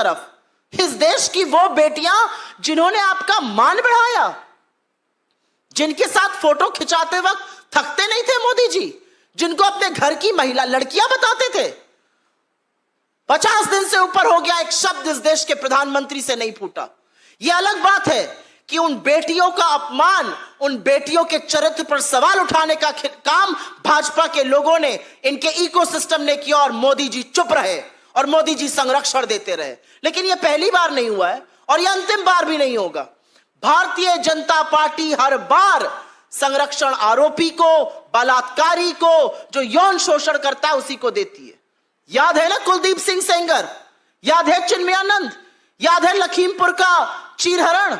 तरफ इस देश की वो बेटियां जिन्होंने आपका मान बढ़ाया, जिनके साथ फोटो खिंचाते वक्त थकते नहीं थे मोदी जी, जिनको अपने घर की महिला लड़कियां बताते थे। 50 दिन से ऊपर हो गया, एक शब्द इस देश के प्रधानमंत्री से नहीं फूटा। यह अलग बात है कि उन बेटियों का अपमान, उन बेटियों के चरित्र पर सवाल उठाने का काम भाजपा के लोगों ने, इनके इकोसिस्टम ने किया और मोदी जी चुप रहे और मोदी जी संरक्षण देते रहे। लेकिन यह पहली बार नहीं हुआ है और यह अंतिम बार भी नहीं होगा। भारतीय जनता पार्टी हर बार संरक्षण आरोपी को, बलात्कारी को, जो यौन शोषण करता है उसी को देती है। याद है ना कुलदीप सिंह सेंगर, याद है चिन्मयानंद, याद है लखीमपुर का चीरहरण,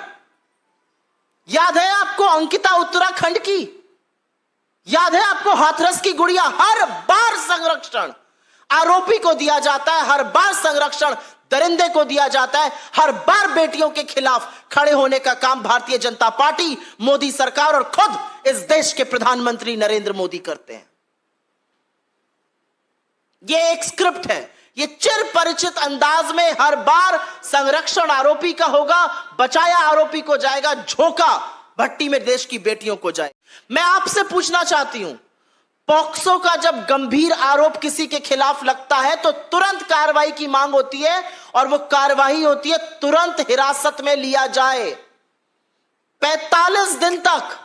याद है आपको अंकिता उत्तराखंड की, याद है आपको हाथरस की गुड़िया। हर बार संरक्षण आरोपी को दिया जाता है, हर बार संरक्षण दरिंदे को दिया जाता है, हर बार बेटियों के खिलाफ खड़े होने का काम भारतीय जनता पार्टी, मोदी सरकार और खुद इस देश के प्रधानमंत्री नरेंद्र मोदी करते हैं। यह एक स्क्रिप्ट है, ये चिर परिचित अंदाज में हर बार संरक्षण आरोपी का होगा, बचाया आरोपी को जाएगा, झोंका भट्टी में देश की बेटियों को जाए। मैं आपसे पूछना चाहती हूं, पॉक्सो का जब गंभीर आरोप किसी के खिलाफ लगता है तो तुरंत कार्रवाई की मांग होती है और वो कार्रवाई होती है तुरंत हिरासत में लिया जाए। 45 दिन तक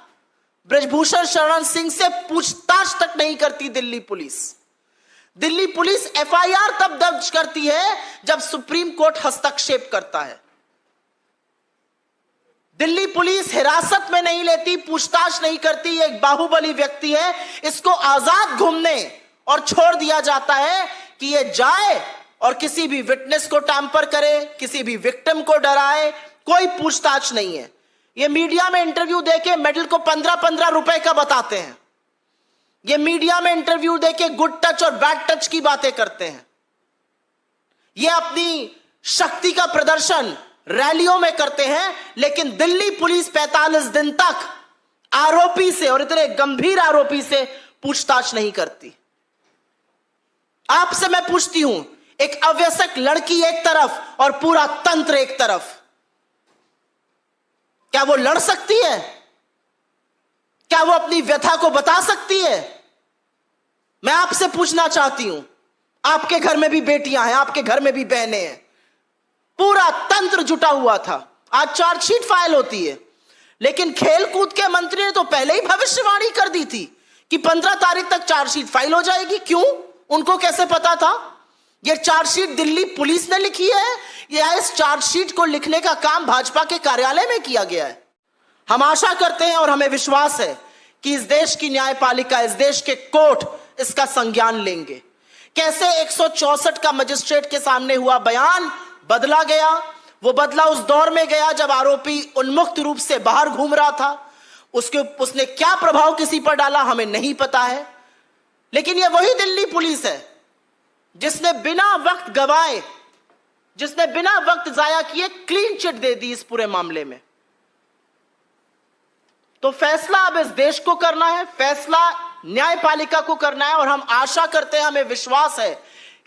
ब्रजभूषण शरण सिंह से पूछताछ तक नहीं करती Delhi police. Delhi police FIR तब दर्ज करती है जब सुप्रीम कोर्ट हस्तक्षेप करता है। दिल्ली पुलिस हिरासत में नहीं लेती, पूछताछ नहीं करती। एक बाहुबली व्यक्ति है, इसको आजाद घूमने और छोड़ दिया जाता है कि ये जाए और किसी भी विटनेस को टैंपर करे, किसी भी विक्टिम को डराए, कोई पूछताछ नहीं है। ये मीडिया में इंटरव्यू देके मेडल को 15-15 रुपए का बताते हैं। ये मीडिया में इंटरव्यू देके गुड टच और बैड टच की बातें करते हैं। ये अपनी शक्ति का प्रदर्शन रैलियों में करते हैं, लेकिन दिल्ली पुलिस 45 दिन तक आरोपी से, और इतने गंभीर आरोपी से, पूछताछ नहीं करती। आपसे मैं पूछती हूं, एक अवयस्क लड़की एक तरफ और पूरा तंत्र एक तरफ, क्या वो लड़ सकती है? क्या वो अपनी व्यथा को बता सकती है? मैं आपसे पूछना चाहती हूं, आपके घर में भी बेटियां हैं, आपके घर में भी बहनें हैं, पूरा तंत्र जुटा हुआ था। आज चार्जशीट फाइल होती है, लेकिन खेलकूद के मंत्री ने तो पहले ही भविष्यवाणी कर दी थी कि 15 तारीख तक चार्जशीट फाइल हो जाएगी। क्यों? उनको कैसे पता था? यह चार्जशीट दिल्ली पुलिस ने लिखी है या इस चार्जशीट को लिखने का काम भाजपा के कार्यालय में किया गया है? हम आशा करते हैं और हमें विश्वास है कि इस देश की न्यायपालिका, इस देश के कोर्ट इसका संज्ञान लेंगे। कैसे 164 का मजिस्ट्रेट के सामने हुआ बयान बदला गया, वो बदला उस दौर में गया जब आरोपी उन्मुक्त रूप से बाहर घूम रहा था। उसने क्या प्रभाव किसी पर डाला हमें नहीं पता है, लेकिन ये वही दिल्ली पुलिस है जिसने बिना वक्त गवाए, जिसने बिना वक्त जाया किए क्लीन चिट दे दी इस पूरे मामले में। तो फैसला अब इस देश को करना है, फैसला न्यायपालिका को करना है, और हम आशा करते हैं, हमें विश्वास है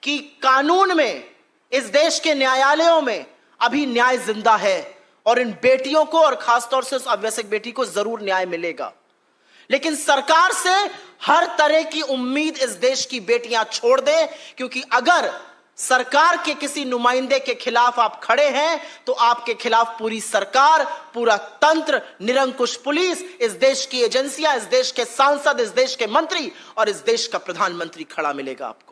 कि कानून में, इस देश के न्यायालयों में अभी न्याय जिंदा है और इन बेटियों को, और खासतौर से उस अवयस्क बेटी को जरूर न्याय मिलेगा। लेकिन सरकार से हर तरह की उम्मीद इस देश की बेटियां छोड़ दें, क्योंकि अगर सरकार के किसी नुमाइंदे के खिलाफ आप खड़े हैं तो आपके खिलाफ पूरी सरकार, पूरा तंत्र, निरंकुश पुलिस, इस देश की एजेंसियां, इस देश के सांसद, इस देश के मंत्री और इस देश का प्रधानमंत्री खड़ा मिलेगा आपको।